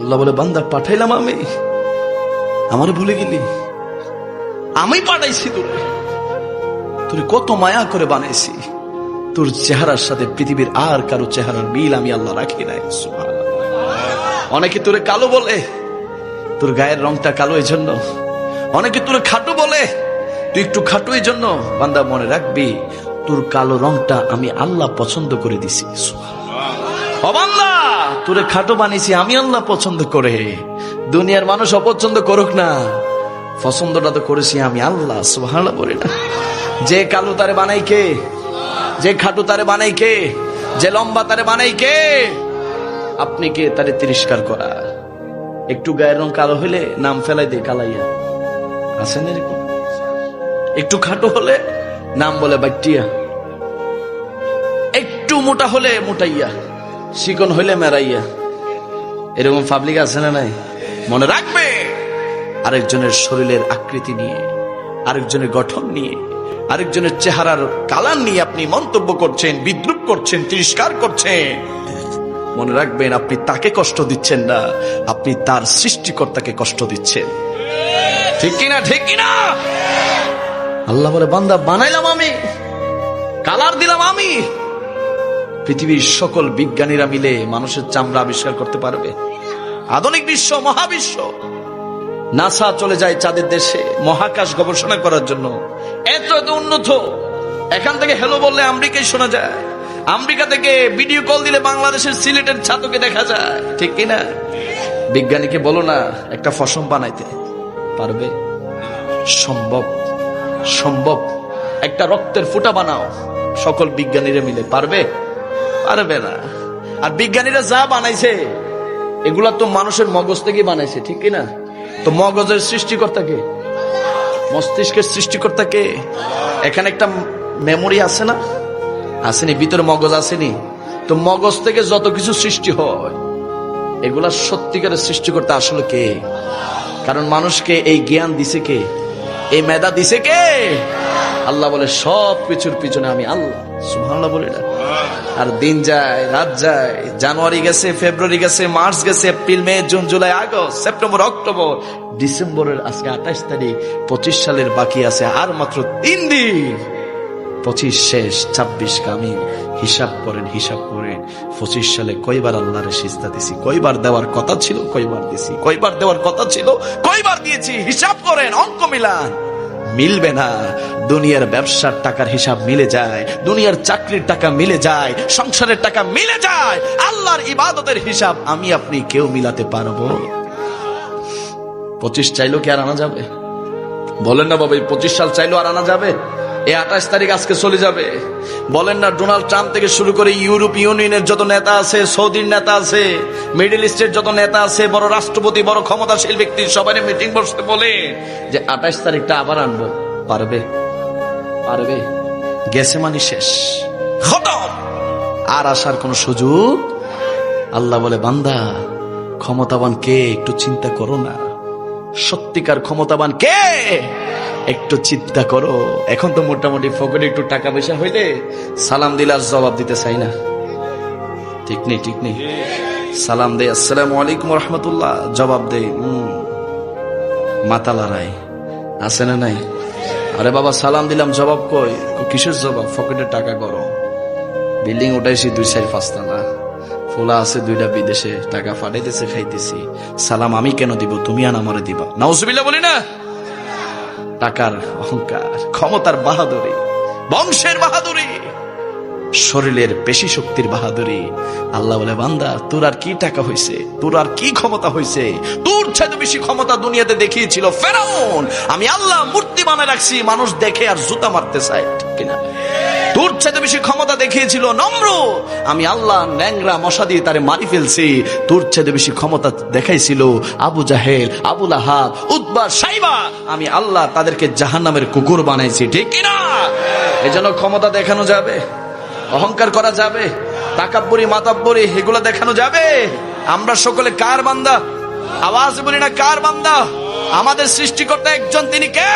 আল্লাহ বলে বান্দা পাঠাইলাম আমি, আমার ভুলে গেলি? আমি পাঠাইছি তোরে, তোর কত মায়া করে বানাইছি। তোর চেহারার সাথে পৃথিবীর আর কারো চেহারার মিল আমি আল্লাহ রাখি নাই। অনেকে তোরে কালো বলে, তোর গায়ের রংটা কালো এই জন্য। অনেকে তোরে খাটো বলে, তুই একটু খাটো এই জন্য। বান্দা মনে রাখবি, তোর কালো রংটা আমি আল্লাহ পছন্দ করে দিছি। ও বান্দা, তোরে খাটো বানিয়েছি আমি আল্লাহ পছন্দ করে। দুনিয়ার মানুষ অপছন্দ করুক না, পছন্দটা তো করেছি আমি আল্লাহ। সুবহানাল্লাহ বলে না? যে কালো তারে বানাই কে? যে খাটো তারে বানাই কে? যে লম্বা তারে বানাই কে? আপনি কে তারে তিরস্কার করা? একটু গায়ের রং কালো হইলে নাম ফেলাই দে কালাইয়া, আছেন এরকম? একটু খাটো হলে নাম বলে বাট্টিয়া, একটু মোটা হলে মোটাইয়া, চিকন হইলে মেরাইয়া। এরকম পাবলিক আছে না নাই? মনে রাখবে, আরেকজনের শরীরের আকৃতি নিয়ে, আরেকজনের গঠন নিয়ে, আরেকজনের চেহারার কালার নিয়ে আপনি মন্তব্য করছেন, বিদ্রুপ করছেন, তিরস্কার করছেন। মনে রাখবেন, আপনি তাকে কষ্ট দিচ্ছেন না, আপনি তার সৃষ্টিকর্তাকে কষ্ট দিচ্ছেন। ঠিক কিনা? ঠিক কিনা? আল্লাহ বলে বান্দা বানাইলাম আমি, কালার দিলাম আমি। পৃথিবীর সকল বিজ্ঞানীরা মিলে মানুষের চামড়া আবিষ্কার করতে পারবে? আধুনিক বিশ্ব, মহাবিশ্ব, নাসা চলে যায় চাঁদের দেশে মহাকাশ গবেষণা করার জন্য। এত এত উন্নত, এখান থেকে হ্যালো বললে আমেরিকায় শোনা যায়, আমেরিকা থেকে ভিডিও কল দিলে বাংলাদেশের সিলেটের ছাতকে দেখা যায়। ঠিক কিনা? বিজ্ঞানীকে বলো না একটা ফসম বানাইতে, পারবে? সম্ভব, সম্ভব। একটা রক্তের ফুটা বানাও, সকল বিজ্ঞানীরা মিলে, পারবে? পারবে না। আর বিজ্ঞানীরা যা বানাইছে এগুলা তো মানুষের মগজ থেকে বানাইছে। ঠিক কিনা? তো মগজের সৃষ্টিকর্তা কে? মস্তিষ্কের সৃষ্টিকর্তা কে? এখানে একটা মেমোরি আছে না? আসেনি? ভিতরে মগজ আসেনি? তো মগজ থেকে যত কিছু সৃষ্টি হয় এগুলা সত্যিকারের সৃষ্টিকর্তা আসলে কে? কারণ মানুষকে এই জ্ঞান দিছে কে? এই মেধা দিছে কে? আল্লাহ বলে সব কিছুর পিছনে আমি আল্লাহ। সুবহানাল্লাহ বলে না? আর দিন যায়, রাত যায়, জানুয়ারি গেছে, ফেব্রুয়ারি গেছে, মার্চ গেছে, April, May, June, July, August, September, October, ডিসেম্বরের আজকে 28 তারিখ। 25 সালের বাকি আছে আর মাত্র 3 দিন। 25 শেষ, 26 কামিল। হিসাব করেন, হিসাব করেন 25 সালে কয়বার আল্লাহরে সিজদা দিছি, কয়বার দেওয়ার কথা ছিল, কয়বার দিছি, কয়বার দেওয়ার কথা ছিল, কয়বার দিয়েছি। হিসাব করেন, অঙ্ক মিলান। মিলবে না। দুনিয়ার ব্যবসার টাকার হিসাব মিলে যায়, দুনিয়ার চাকরির টাকা মিলে যায়, সংসারের টাকা মিলে যায়, আল্লাহর ইবাদতের হিসাব আমি আপনি কেউ মিলাতে পারবো? 25 চাইলেও কি আর আনা যাবে? বলেন না বাবা, 25 সাল চাইলেও আর আনা যাবে? এই 28 তারিখ আজকে চলে যাবে। বলেন না, ডোনাল্ড ট্রাম্প থেকে শুরু করে ইউরোপ ইউনিয়নের যত নেতা আছে, সৌদির নেতা আছে, মিডল ইস্টের যত নেতা আছে, বড় রাষ্ট্রপতি, বড় ক্ষমতাশীল ব্যক্তি, সবাই মিটিং বসতে বলে যে 28 তারিখটা আবার আনবো। পারবে? পারবে? গেছে মানে শেষ, খতম, আর আসার কোন সুযোগ। আল্লাহ বলে বান্দা ক্ষমতাবান কে একটু চিন্তা করো না। সত্যিকার ক্ষমতাবান কে একটু চিন্তা করো। এখন তো মোটামুটি পকেটে একটু টাকা পয়সা হইলে সালাম দিলে আর জবাব দিতে চাই না। ঠিক নেই? ঠিক নেই? সালাম দে, আসসালামু আলাইকুম রহমতুল্লাহ, জবাব দে মাথা লড়াই, আছে না নাই? আরে বাবা সালাম দিলাম, জবাব কই? কিসের জবাব? পকেটে টাকা গরম, বিল্ডিং উঠাইছি 2-4-5 তলা, ফোলা আছে 2টা, বিদেশে টাকা ফাটাইতেছে, খাইতেছি। সালাম আমি কেন দিব? তুমি আন আমারে দিবা। নাউজুবিল্লাহ বলি না? টাকার অহংকার, ক্ষমতার বাহাদুরি, বংশের বাহাদুরি, শরীরের পেশি শক্তির বাহাদুরি। আল্লাহ বলে বান্দা তোর আর কি টাকা হইছে, তোর আর কি ক্ষমতা হইছে? তোর চাইতে বেশি ক্ষমতা দুনিয়াতে দেখিয়েছিল ফেরাউন। আমি আল্লাহ মূর্তি বানায় রাখছি, মানুষ দেখে আর জুতা মারতে চায়। ঠিক কিনা? তোর চাইতে বেশি ক্ষমতা দেখিয়েছিল নমরুদ, আমি আল্লাহ ন্যাংরা মশা দিয়ে তারে মারি ফেলছি। তোর চাইতে বেশি ক্ষমতা দেখাইছিল আবু জাহেল, আবু লাহাব, উতবা, সাইবা, আমি আল্লাহ তাদেরকে জাহান্নামের কুকুর বানাইছি। ঠিক কিনা? এজন্য ক্ষমতা দেখানো যাবে, অহংকার করা যাবে, তাকাব্বুরি, মাতাব্বুরি এগুলো দেখানো যাবে? আমরা সকলে কার বান্দা? আওয়াজ বলি না কার বান্দা? আমাদের সৃষ্টিকর্তা একজন, তিনি কে?